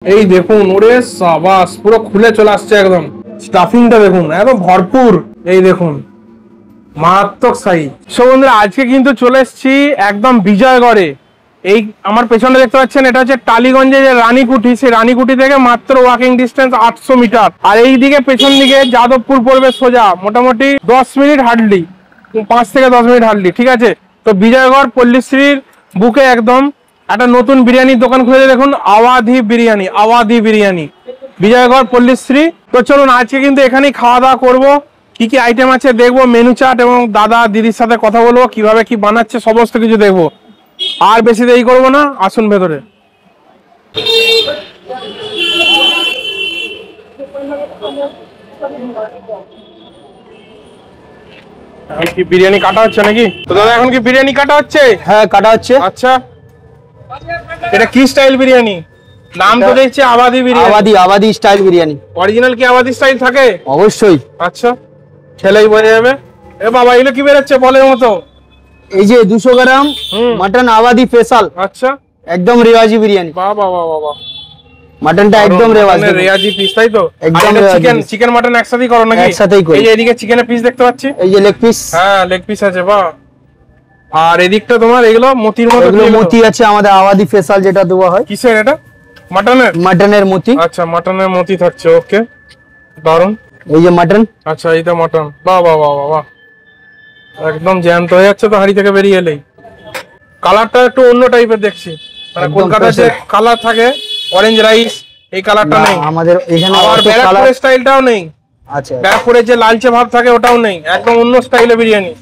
এই দেখুন, ওরে সাবাস, পুরো খুলে চলে আসছে একদম। স্টাফিংটা দেখুন একদম ভরপুর। এই দেখুন মারাত্মক সাইজ। সো বন্ধুরা, আজকে কিন্তু চলে এসেছি একদম বিজয়গড়ে। এই আমার পেছনে দেখতে পাচ্ছেন, এটা হচ্ছে টালিগঞ্জে যে রানীকুঠি, সেই রানীকুঠি থেকে মাত্র ওয়াকিং ডিস্টেন্স 800 মিটার। আর এই দিকে পেছন দিকে যাদবপুর পড়বে সোজা, মোটামুটি 10 মিনিট হার্ডলি, 5 থেকে 10 মিনিট হার্ডলি, ঠিক আছে। তো বিজয়গড় পল্লীশ্রীর বুকে একদম একটা নতুন বিরিয়ানির দোকান খুলেছে দেখুন, আওয়াধি বিরিয়ানি। আওয়াধি বিরিয়ানি, বিজয়গড় পল্লীশ্রী। তো চলুন আজকে কিন্তু এখানেই খাওয়া দাওয়া করবো। কি কি আইটেম আছে দেখবো, মেনু চার্ট, এবং দাদা দিদির সাথে কথা বলবো কিভাবে কি বানাচ্ছে, সমস্ত কিছু দেখবো। আর বেশি দেরি করবো না, আসুন ভেতরে। কি বিরিয়ানি কাটা হচ্ছে নাকি? তো দাদা এখন কি বিরিয়ানি কাটা হচ্ছে? হ্যাঁ, কাটা হচ্ছে। আচ্ছা, এটা কি স্টাইল বিরিয়ানি? নাম তো দেখছি আওয়াধি বিরিয়ানি। আওয়াধি, আওয়াধি স্টাইল বিরিয়ানি। অরিজিনাল কি আওয়াধি স্টাইল থাকে? অবশ্যই। আচ্ছা, খেলেই বোঝা যাবে। এ বাবা, এগুলো কি বেরোচ্ছে বলের মতো? এই যে 200 গ্রাম মাটন আওয়াধি স্পেশাল। আচ্ছা, একদম রেওয়াজি বিরিয়ানি। বাহ বাহ বাহ বাহ, মাটনটা একদম রেওয়াজি, রেওয়াজি পিস, তাই তো? একদম চিকেন, চিকেন মাটন একসাথেই করো নাকি? একসাথেই করি। এই যে এদিকে চিকেনের পিস দেখতে পাচ্ছি, এই যে লেগ পিস। হ্যাঁ, লেগ পিস আছে, বাহ। আর এদিকটা তোমার এগুলো মতির মতো, এগুলো মতি আছে আমাদের আওয়াধি স্পেশাল, যেটা দেওয়া হয়। কিসের এটা? মাটনের? মাটনের মতি। আচ্ছা, মাটনের মতি থাকছে, ওকে, দারুন। এই যে মাটন। আচ্ছা, এইটা মাটন, বাহ বাহ বাহ বাহ, একদম জ্যান্ত হয়ে যাচ্ছে তো হাঁড়ি থেকে বেরিয়ে এলেই। কালারটা একটু অন্য টাইপের দেখছি, মানে কলকাতার যে কালার থাকে অরেঞ্জ রাইস, এই কালারটা নেই আমাদের এখানে। আর ব্যারাকপুরের স্টাইলটাও নেই। আচ্ছা, ব্যারাকপুরের যে লালচে ভাব থাকে ওটাও নেই, একদম অন্য স্টাইলের বিরিয়ানি,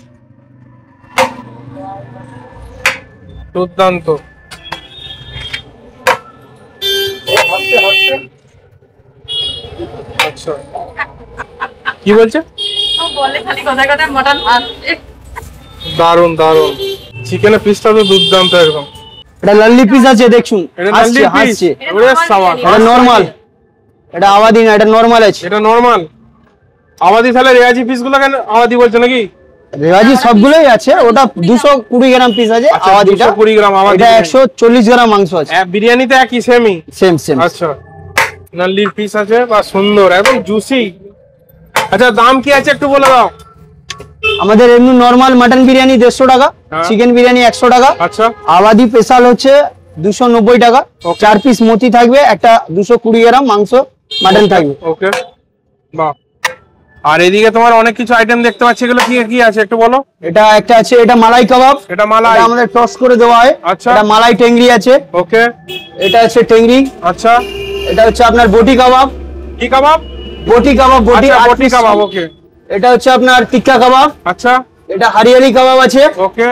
দুর্দান্ত। আচ্ছা, কি বলছে? দারুন দারুন, চিকেনের পিসটা তো দুর্দান্ত একদম। এটা লাল্লি পিস আছে, দেখুন হাসছে হাসছে। ওরে সাবাস, এটা নরমাল, এটা আওয়াধি না, এটা নরমাল আছে। এটা নরমাল আওয়াধি। তাহলে রেওয়াজি পিসগুলো কেন আওয়াধি বলছো নাকি? রেওয়াজি সবগুলোই আছে, ওটা 220 গ্রাম পিস আছে আওয়াধিটা। 220 গ্রাম আওয়াধি, এটা 140 গ্রাম মাংস আছে। বিরিয়ানিতে একই সেমই, সেম সেম। আচ্ছা, নাল্লির পিস আছে, বা সুন্দর একদম জুসি। আচ্ছা, দাম কি আছে একটু বলে দাও। আমাদের এমনি নরমাল মাটন বিরিয়ানি 150 টাকা, চিকেন বিরিয়ানি 100 টাকা। আচ্ছা, আওয়াধি স্পেশাল হচ্ছে 290 টাকা। 4 পিস মতি থাকবে, একটা 220 গ্রাম মাংস মাটন থাকবে। ওকে, বাহ। আর এদিকে তোমার অনেক কিছু আইটেম দেখতে পাচ্ছি, এগুলো কি কি আছে একটু বলো। এটা একটা আছে, এটা মালাই কাবাব। এটা মালাই, আমাদের টস করে দেওয়া হয়। আচ্ছা, এটা মালাই টেংরি আছে। ওকে, এটা আছে টেংরি। আচ্ছা, এটা হচ্ছে আপনার বটি কাবাব। কি কাবাব? বটি কাবাব, বটি বটি কাবাব, ওকে। এটা হচ্ছে আপনার টিক্কা কাবাব। আচ্ছা, এটা হারিয়ালি কাবাব আছে, ওকে।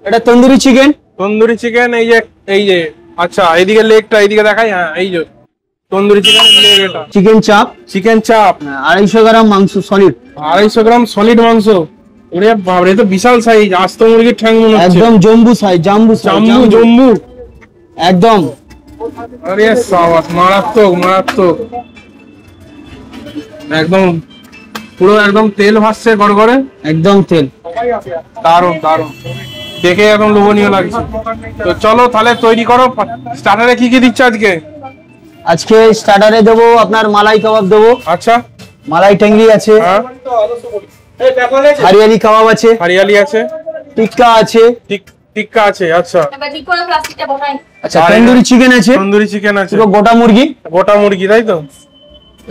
এটা তন্দুরি চিকেন। তন্দুরি চিকেন, এই যে আচ্ছা, এইদিকে লেগটা এইদিকে দেখাই, হ্যাঁ, এই যে তন্দুরি চিকেন লেগ। এটা চিকেন চাপ। চিকেন চাপ 250 গ্রাম মাংস সলিড। 250 গ্রাম সলিড মাংস। ওরে বাবা, এটা তো বিশাল সাইজ, আস্ত মুরগির ঠ্যাং মনে হচ্ছে। একদম জম্বু সাইজ, জাম্বু জম্বু একদম। আরে সাবাস, মারাত্মক মারাত্মক, একদম পুরো একদম তেল ভাসছে গড়গড়ে, একদম তেল। দারুন দারুন, দেখে একদম লোভনীয় লাগছে। তো চলো তাহলে তৈরি করো। স্টার্টারে কি কি দিচ্ছ আজকে? আজকে স্টার্টারে দেবো আপনার মালাই কাবাব দেবো। আচ্ছা, মালাই টেংরি আছে, হারিয়ালি কাবাব আছে, হারিয়ালি আছে, টিক্কা আছে, টিক্কা আছে, আচ্ছা, আচ্ছা তন্দুরি চিকেন আছে, তন্দুরি চিকেন আছে, পুরো গোটা মুরগি। গোটা মুরগি, তাই তো?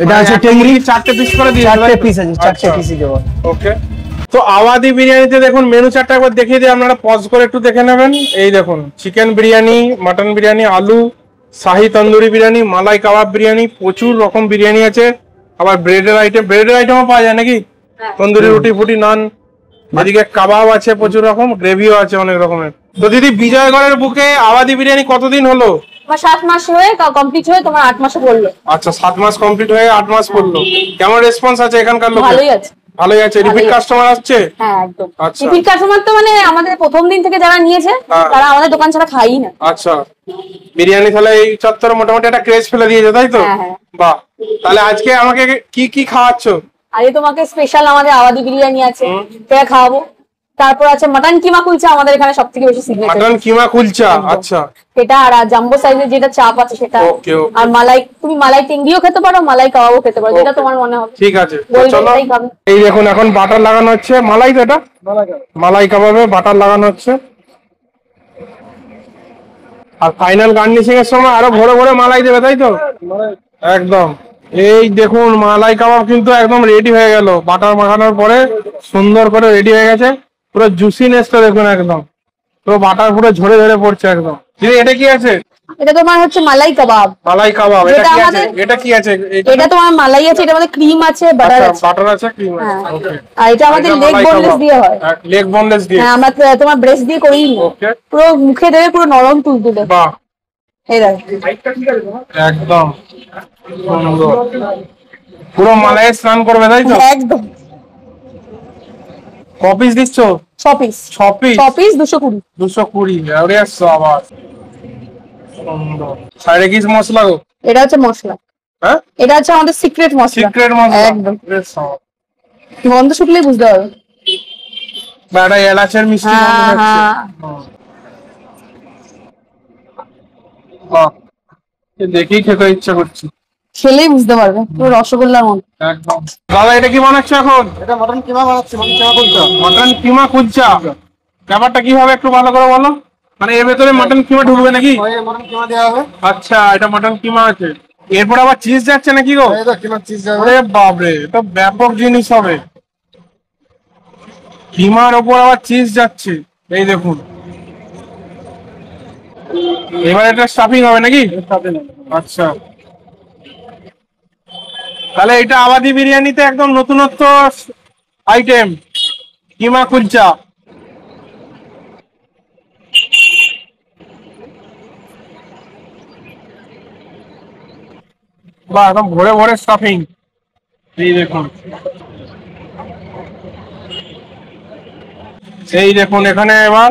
এটা আছে টেংরি, 4টে পিস করে দিয়ে, 4টে পিস আছে, 4টে পিসই দেবো। ওকে। তো আওয়াধি বিরিয়ানিতে দেখুন মেনু চার্টটা একবার দেখিয়ে দিই, আপনারা পজ করে একটু দেখে নেবেন। এই দেখুন, চিকেন বিরিয়ানি, মাটন বিরিয়ানি, আলু, শাহি তন্দুরি বিরিয়ানি, মালাই কাবাব বিরিয়ানি, প্রচুর রকম বিরিয়ানি আছে। আবার ব্রেডের আইটেমও পাওয়া যায় নাকি? তন্দুরি রুটি ফুটি, নান, এদিকে কাবাব আছে প্রচুর রকম, গ্রেভিও আছে অনেক রকমের। তো দিদি, বিজয়গড়ের বুকে আওয়াধি বিরিয়ানি কতদিন হলো? 7 মাস হয়ে কমপ্লিট হয়ে তোমার 8 মাসে পড়লো। আচ্ছা, 7 মাস কমপ্লিট হয়ে 8 মাস পড়লো। কেমন রেসপন্স আছে এখানকার লোকের? ভালোই আছে, ভালোই আছে। রিপিট কাস্টমার আসছে? হ্যাঁ একদম। আচ্ছা, রিপিট কাস্টমার তো মানে আমাদের প্রথম দিন থেকে যারা নিয়েছে তারা আমাদের দোকান ছাড়া খাই না। আচ্ছা, বিরিয়ানি তাহলে এই চত্বরে মোটামুটি একটা ক্রেজ ফেলে দিয়েছে, তাই তো? বাহ। তাহলে আজকে আমাকে কি কি খাওয়াচ্ছ? আজকে তোমাকে স্পেশাল আমাদের আওয়াধি বিরিয়ানি আছে, এটা খাওয়াবো। তারপর আছে মাটন কিমা কুলচা, আমাদের এখানে সবথেকে বেশি সিগনেচার। মাটন কিমা কুলচা, আচ্ছা এটা আর জাম্বো সাইজের যেটা চাপ আছে সেটা। ওকে ওকে। আর মালাই, তুমি মালাই টিংগিও খেতে পারো, মালাই কাবাবও খেতে পারো, যেটা তোমার মনে হবে। ঠিক আছে বলবে চলো। এটাই খাবে। এই দেখুন এখন বাটার লাগানো হচ্ছে, মালাই তো এটা মালাই কাবাবে বাটার লাগানো হচ্ছে। আর ফাইনাল গার্নিশিং এর সময় আরো ভরে ভরে মালাই দেবে, তাই তো? একদম। এই দেখুন মালাই কাবাব কিন্তু একদম রেডি হয়ে গেল, বাটার মাখানোর পরে সুন্দর করে রেডি হয়ে গেছে। পুরো জুসিনেসটা দেখুন, একদম পুরো বাটার পুরো ঝরে ঝরে পড়ছে একদম। এটা কি আছে? এটা তোমার হচ্ছে মালাই কাবাব। মালাই কাবাব, এটা যেটা কি আছে? আমাদের- এটা কি আছে? এটা তোমার মালাই আছে, এটা আমাদের ক্রিম আছে, বাটার আছে। বাটার আছে, ক্রিম আছে, হ্যাঁ। ওকে। আর এটা আমাদের লেগ বোনলেস দিয়ে হয়। লেগ বোনলেস দিয়ে, হ্যাঁ, আমরা তোমার ব্রেস্ট দিয়ে করিই না। ওকে। পুরো মুখে দেবে, পুরো নরম তুলতুলে। বাহ, এই দেখো। একদম সুন্দর। পুরো মালাইয়ে স্নান করবে, তাই তো? একদম। কপিস দিচ্ছ? 6 পিস। 6 piece 6 piece 220। 220। আরে সাবাস, সুন্দর। সাইডে কি মশলা গো? এটা হচ্ছে মশলা। হ্যাঁ, এটা হচ্ছে আমাদের সিক্রেট মশলা। সিক্রেট মশলা, একদম। আরে সাবাস। গন্ধ শুকলেই বুঝতে পারবে। বাড়া এলাচের মিষ্টি গন্ধ হ্যাঁ, হচ্ছে। হ্যাঁ। বাহ, দেখেই খেতে ইচ্ছা করছে। খেলেই বুঝতে পারবে, পুরো রসগোল্লার মতো। একদম। দাদা এটা কি বানাচ্ছ এখন? এটা মটন কিমা বানাচ্ছি, মটন কিমা কুলচা। মটন কিমা কুলচা, ব্যাপারটা কি হবে একটু ভালো করে বলো। মানে এর ভেতরে মটন কিমা ঢুকবে নাকি? মটন কিমা দেওয়া হবে। আচ্ছা, এটা মটন কিমা আছে, এরপর আবার চিজ যাচ্ছে নাকি গো? এই তো কিমা চিজ যাবে। আরে বাপরে, এটা ব্যাপক জিনিস হবে। কিমার ওপর আবার চিজ যাচ্ছে, এই দেখুন। এবার এটা স্টাফিং হবে নাকি? আচ্ছা, তাহলে এটা আবাদি বিরিয়ানিতে একদম নতুনত্ব আইটেম, কিমা কুলচা। বা একদম ভরে ভরে স্টাফিং, এই দেখুন। এই দেখুন এখানে এবার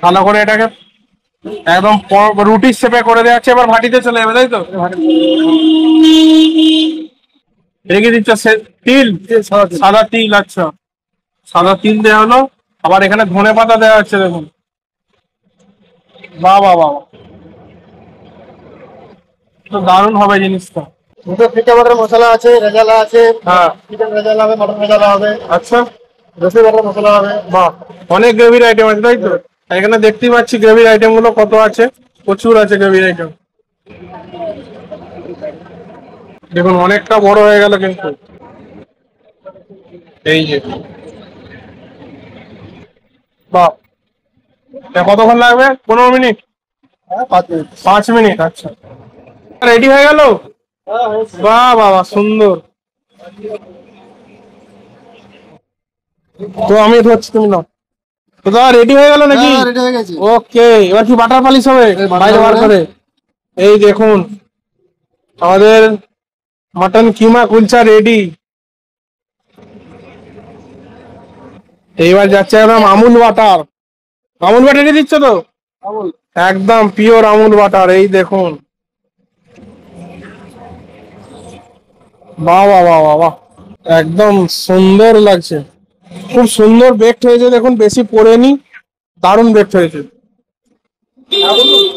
ভালো করে এটাকে একদম রুটির শেপে করে দেওয়া হচ্ছে। এবার ভাটিতে চলে যাবে, তাই তো? রেখে দিচ্ছ তিল, সাদা তিল। আচ্ছা, সাদা তিল দেওয়া হলো। আবার এখানে ধনে পাতা দেওয়া হচ্ছে, দেখুন। বাহ বাহ বাহ, তো দারুণ হবে জিনিসটা। দুটো ফিটা বাটার মশলা আছে, রেজালা আছে। হ্যাঁ, চিকেন রেজালা হবে, মটন রেজালা হবে, আচ্ছা, রসি বাটার মশলা হবে। বাহ, অনেক গ্রেভির আইটেম আছে, তাই তো? এখানে দেখতেই পাচ্ছি গ্রেভির আইটেম গুলো কত আছে, প্রচুর আছে গ্রেভির আইটেম। দেখুন অনেকটা বড় হয়ে গেল কিন্তু। এই যে, বাহ, কতক্ষণ লাগবে? 15 মিনিট? হ্যাঁ, 5 মিনিট। 5 মিনিট, আচ্ছা। রেডি হয়ে গেল। বাহ বাবা, সুন্দর। তো আমি ধরছি, তুমি নাও। তো দাদা রেডি হয়ে গেল নাকি? হ্যাঁ, রেডি হয়ে গেছে। ওকে, এবার কি বাটার পালিশ হবে বাইরে বার করে? এই দেখুন আমাদের মটন কিমা কুলচা রেডি। এইবার যাচ্ছে একদম আমুল বাটার। আমুল বাটার দিচ্ছ তো? একদম পিওর আমুল বাটার, এই দেখুন। বাহ বাহ বাহ বাহ বাহ, একদম সুন্দর লাগছে, খুব সুন্দর বেকড হয়েছে। দেখুন বেশি পড়েনি, দারুণ বেকড হয়েছে।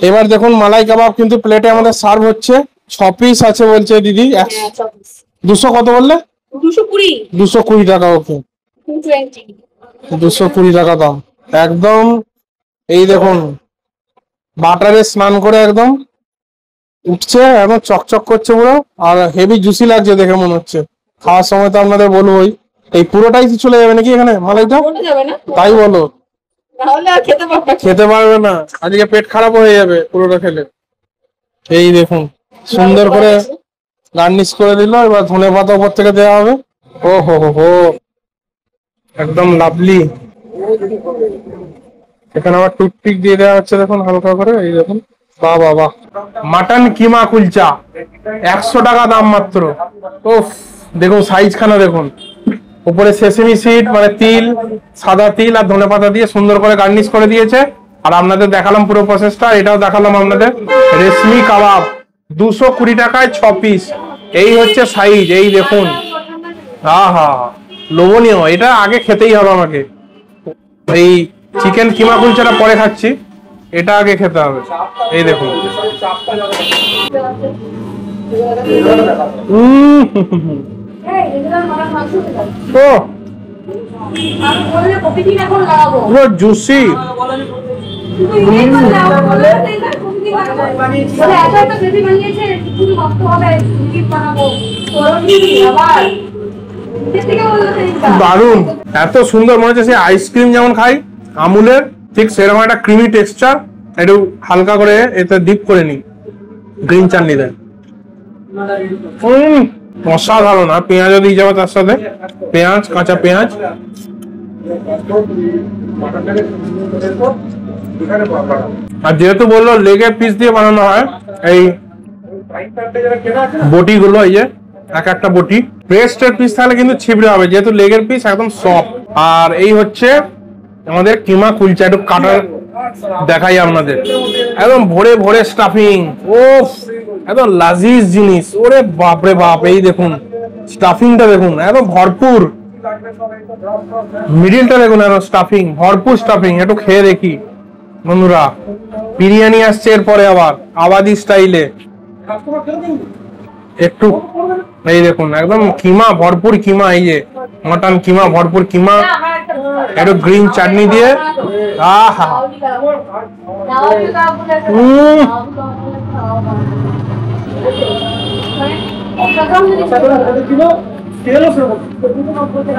এবার দেখুন মালাই কাবাব কিন্তু প্লেটে আমাদের সার্ভ হচ্ছে। 6 পিস আছে বলছে দিদি। 200 কত বললে? 220। 220 টাকা, ওকে। 220। 220 টাকা দাম একদম। এই দেখুন বাটারে স্নান করে একদম উঠছে, একদম চকচক করছে পুরো। আর হেভি জুসি লাগছে দেখে মনে হচ্ছে। খাওয়ার সময় তো আপনাদের বলবোই। এই পুরোটাই কি চলে যাবে নাকি এখানে মালাইটা? বলে যাবে না, তাই বলো, তাহলে আর খেতে পারবে না। খেতে পারবে না, আজকে পেট খারাপ হয়ে যাবে পুরোটা খেলে। এই দেখুন সুন্দর করে গার্নিশ করে দিল। এবার ধনে পাতা উপর থেকে দেওয়া হবে। ও হো হো হো, একদম লাভলি। এখানে আবার টুথপিক দিয়ে দেওয়া হচ্ছে, দেখুন হালকা করে। এই দেখুন, বাহ বাহ বাহ। মাটন কিমা কুলচা 100 টাকা দাম মাত্র। ওফ, দেখুন সাইজ খানা দেখুন। উপরে সেসেমি সিড মানে তিল, সাদা তিল আর ধনে পাতা দিয়ে সুন্দর করে গার্নিশ করে দিয়েছে। আর আপনাদের দেখালাম পুরো প্রসেসটা, এটাও দেখালাম আপনাদের। রেশমি কাবাব 220 টাকায় 6 পিস। এই হচ্ছে সাইজ, এই দেখুন। হা হা, লোভনীয়। এটা আগে খেতেই হবে আমাকে। এই চিকেন কিমা কুলচাটা পরে খাচ্ছি, এটা আগে খেতে হবে। এই দেখুন পুরো জুসি। দারুন, এত সুন্দর মনে হচ্ছে সেই আইসক্রিম যেমন খাই আমুলের, ঠিক সেরকম একটা ক্রিমি টেক্সচার। একটু হালকা করে এতে ডিপ করে নি গ্রিন চাটনি দেয়, অসাধারণ। আর পেঁয়াজও দিয়ে যাবে তার সাথে, পেঁয়াজ, কাঁচা পেঁয়াজ। আর যেহেতু বললো লেগের পিস দিয়ে বানানো হয়, এই বটি গুলো, এই যে এক একটা বটি ব্রেস্টের পিস থাকলে কিন্তু ছিবড়ে হবে, যেহেতু লেগের পিস একদম সফট। আর এই হচ্ছে আমাদের কিমা কুলচা, একটু কাটার দেখাই আপনাদের, একদম ভরে ভরে স্টাফিং। ও একদম লাজিজ জিনিস, ওরে বাপরে বাপ। এই দেখুন স্টাফিংটা দেখুন, একদম ভরপুর। মিডিলটা দেখুন, একদম স্টাফিং, ভরপুর স্টাফিং। একটু খেয়ে দেখি বন্ধুরা। বিরিয়ানি আসছে এরপরে আবার আবাদি স্টাইলে একটু। এই দেখুন একদম কিমা, ভরপুর কিমা, এই যে মটন কিমা, ভরপুর কিমা, একটু গ্রিন চাটনি দিয়ে। আহা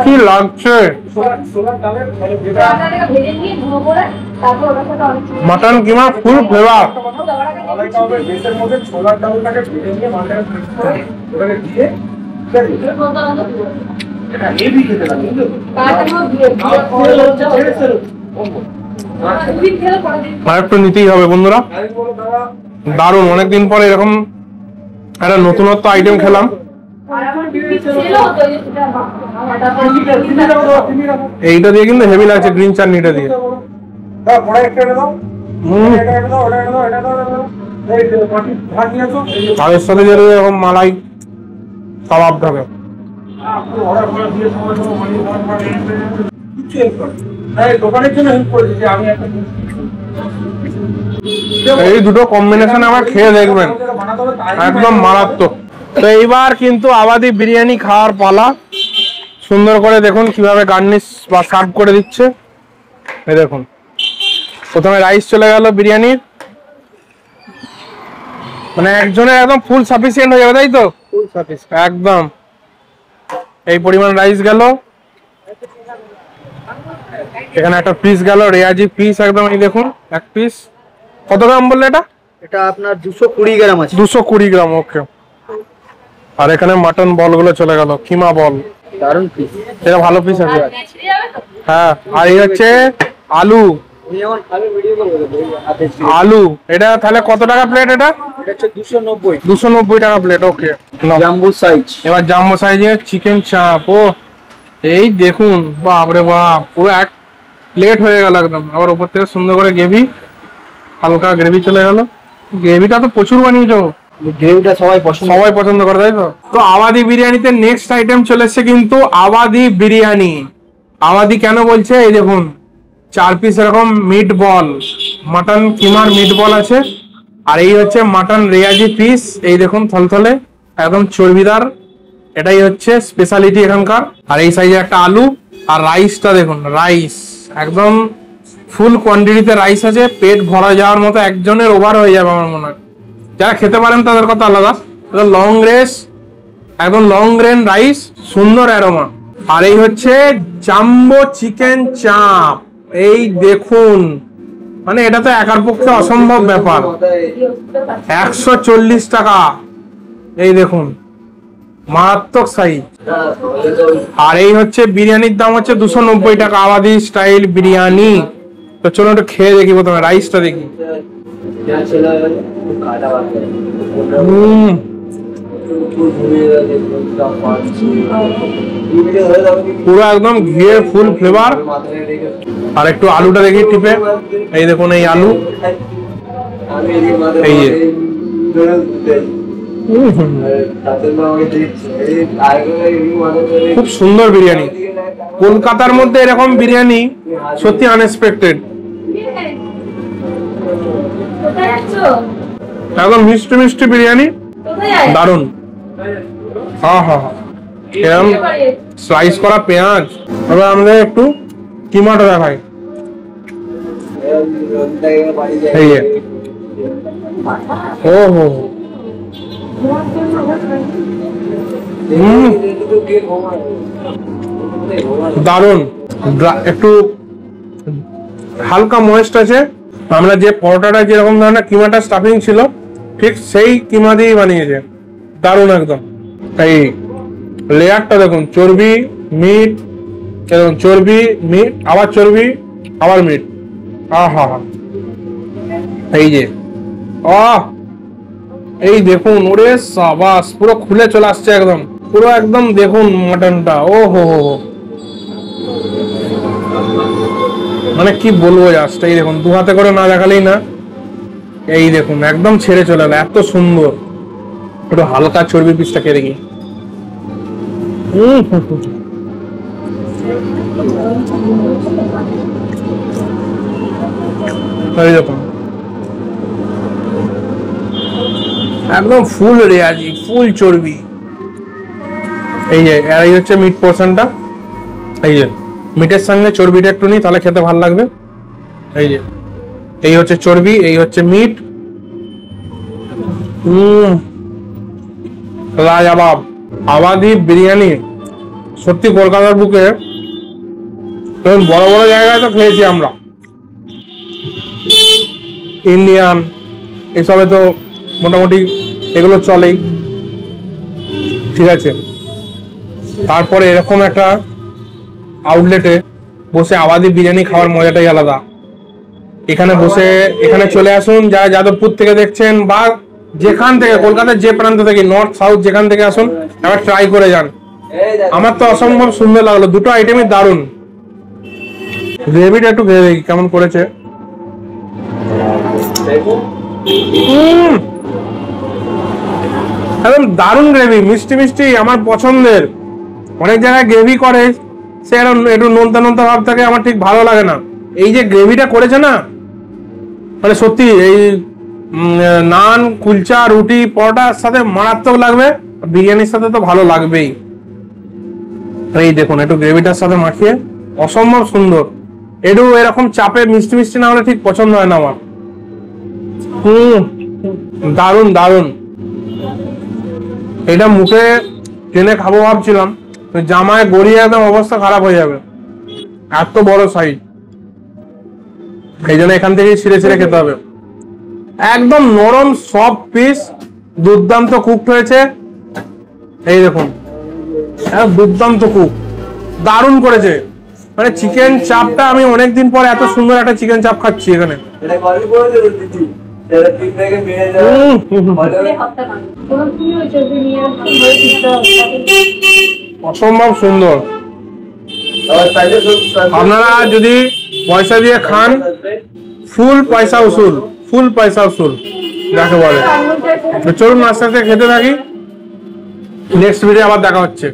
কি লাগছে। মটন কিমা ফুল ফ্লেভার। আর একটু নিতেই হবে বন্ধুরা, দারুণ। অনেকদিন পরে এরকম একটা নতুনত্ব আইটেম খেলাম। এইটা দিয়ে কিন্তু হেভি লাগছে, গ্রিন চাটনিটা দিয়ে। তাদের সাথে যেরকম মালাই কাবাব থাকে। এই দুটো কম্বিনেশন আবার খেয়ে দেখবেন, একদম মারাত্মক। তো এইবার কিন্তু আবাদি বিরিয়ানি খাওয়ার পালা। সুন্দর করে দেখুন কিভাবে গার্নিশ বা সার্ভ করে দিচ্ছে। এই দেখুন প্রথমে রাইস চলে গেল বিরিয়ানির, মানে একজনের একদম ফুল সাফিসিয়েন্ট হয়ে যাবে, তাই তো? ফুল সাফিসিয়েন্ট একদম। এই পরিমাণ রাইস গেল, এখানে একটা পিস গেল, রেয়াজি পিস একদম। এই দেখুন এক পিস কত গ্রাম বললে এটা? এটা আপনার 220 গ্রাম আছে। 220 গ্রাম, ওকে। আর এখানে মাটন বল গুলো চলে গেল, কিমা বল, দারুন পিস, এটা ভালো পিস আছে। হ্যাঁ, আর এই হচ্ছে আলু। আলু এটা তাহলে কত টাকা প্লেট? এটা 290 টাকা প্লেট, ওকে। Jumbo size. এবার জাম্বো সাইজের চিকেন চাপ। ও এই দেখুন, বাপরে বাপ, পুরো এক প্লেট হয়ে গেল একদম। আবার উপর থেকে সুন্দর করে গ্রেভি, হালকা গ্রেভি চলে গেল। গ্রেভিটা তো প্রচুর বানিয়েছো, গ্রেভিটা সবাই পছন্দ করে, তাই তো? তো আবাদি বিরিয়ানিতে নেক্সট আইটেম চলে এসছে কিন্তু আবাদি বিরিয়ানি। আবাদি কেন বলছে, এই দেখুন 4 পিস এরকম মিট বল, মাটন কিমার মিট বল আছে। আর এই হচ্ছে মাটন রেয়াজি পিস, এই দেখুন থলথলে একদম চর্বিদার। এটাই হচ্ছে স্পেশালিটি এখানকার। আর এই সাইজে একটা আলু। আর রাইসটা দেখুন, রাইস একদম ফুল কোয়ান্টিটিতে রাইস আছে, পেট ভরা যাওয়ার মতো, একজনের ওভার হয়ে যাবে আমার মনে হয়। যারা খেতে পারেন তাদের কথা আলাদা। লং রেস, একদম লং গ্রেন রাইস, সুন্দর অ্যারোমা। আর এই হচ্ছে জাম্বো চিকেন চাপ। এই দেখুন, মানে এটা তো একার পক্ষে অসম্ভব ব্যাপার। 140 টাকা, এই দেখুন মারাত্মক সাইজ। আর এই হচ্ছে বিরিয়ানির দাম হচ্ছে 290 টাকা, আবাদি স্টাইল বিরিয়ানি। তো চলো একটু খেয়ে দেখি, প্রথমে রাইসটা দেখি। পুরো একদম ঘিয়ে ফুল ফ্লেভার। আর একটু আলুটা দেখি টিপে, এই দেখুন এই আলু, এই যে খুব সুন্দর বিরিয়ানি। কলকাতার মধ্যে এরকম বিরিয়ানি সত্যি আনএক্সপেক্টেড। একদম মিষ্টি মিষ্টি বিরিয়ানি, দারুন। হ্যাঁ হ্যাঁ, এরকম স্লাইস করা পেঁয়াজ। তবে আমাদের একটু কিমাটা দেখাই। এই যে ও হো, দারুন। একটু হালকা ময়েস্ট আছে। আমরা যে পরোটাটা যেরকম ধরনের কিমাটা স্টাফিং ছিল ঠিক সেই কিমা দিয়েই বানিয়েছে, দারুন একদম। এই লেয়ারটা দেখুন, চর্বি মিট, এরকম চর্বি মিট আবার চর্বি আবার মিট। আহা হা, এই যে এই দেখুন, ওরে সাবাস, পুরো খুলে চলে আসছে একদম, পুরো একদম দেখুন মাটনটা। ও হো হো, মানে কি বলবো জাস্ট। এই দেখুন, দু হাতে করে না দেখালেই না। এই দেখুন একদম ছেড়ে চলে এলো, এত সুন্দর। একটু হালকা চর্বি পিসটা কে দেখি। এই দেখুন একদম ফুল রেয়াজি, ফুল চর্বি। এই যে এই হচ্ছে মিট পোর্শনটা। এই যে মিটের সঙ্গে চর্বিটা একটু নিই, তাহলে খেতে ভালো লাগবে। এই যে এই হচ্ছে চর্বি, এই হচ্ছে মিট। লাজবাব। আবাদি বিরিয়ানি সত্যি কলকাতার বুকে বড় বড় জায়গায় তো খেয়েছি আমরা, ইন্ডিয়ান এসবে তো মোটামুটি এগুলো চলেই, ঠিক আছে। তারপরে এরকম একটা আউটলেটে বসে আবাদি বিরিয়ানি খাওয়ার মজাটাই আলাদা। এখানে বসে, এখানে চলে আসুন, যারা যাদবপুর থেকে দেখছেন বা যেখান থেকে, কলকাতার যে প্রান্ত থেকে, নর্থ সাউথ যেখান থেকে আসুন, একবার ট্রাই করে যান। আমার তো অসম্ভব সুন্দর লাগলো, দুটো আইটেমই দারুন। গ্রেভিটা একটু খেয়ে দেখি কেমন করেছে। একদম দারুন গ্রেভি, মিষ্টি মিষ্টি, আমার পছন্দের। অনেক জায়গায় গ্রেভি করে সে একটু নোনতা নোনতা ভাব থাকে, আমার ঠিক ভালো লাগে না। এই যে গ্রেভিটা করেছে না, মানে সত্যি এই নান, কুলচা, রুটি, পরোটার সাথে মারাত্মক লাগবে, বিরিয়ানির সাথে তো ভালো লাগবেই। এই দেখুন একটু গ্রেভিটার সাথে মাখিয়ে, অসম্ভব সুন্দর। একটু এরকম চাপে মিষ্টি মিষ্টি না হলে ঠিক পছন্দ হয় না আমার। দারুন দারুন। এটা মুখে টেনে খাবো ভাবছিলাম, জামায় গড়িয়ে একদম অবস্থা খারাপ হয়ে যাবে, এত বড় সাইজ। এই জন্য এখান থেকে ছিঁড়ে ছিঁড়ে খেতে হবে। একদম নরম সফট পিস, দুর্দান্ত কুক হয়েছে। এই দেখুন দুর্দান্ত কুক, দারুণ করেছে। মানে চিকেন চাপটা আমি অনেকদিন পর এত সুন্দর একটা চিকেন চাপ খাচ্ছি এখানে। অসম্ভব সুন্দর। আপনারা যদি পয়সা দিয়ে খান, ফুল পয়সা উসুল, ফুল পয়সা উসুল যাকে বলে। চলুন আস্তে আস্তে খেতে থাকি, নেক্সট ভিডিও আবার দেখা হচ্ছে।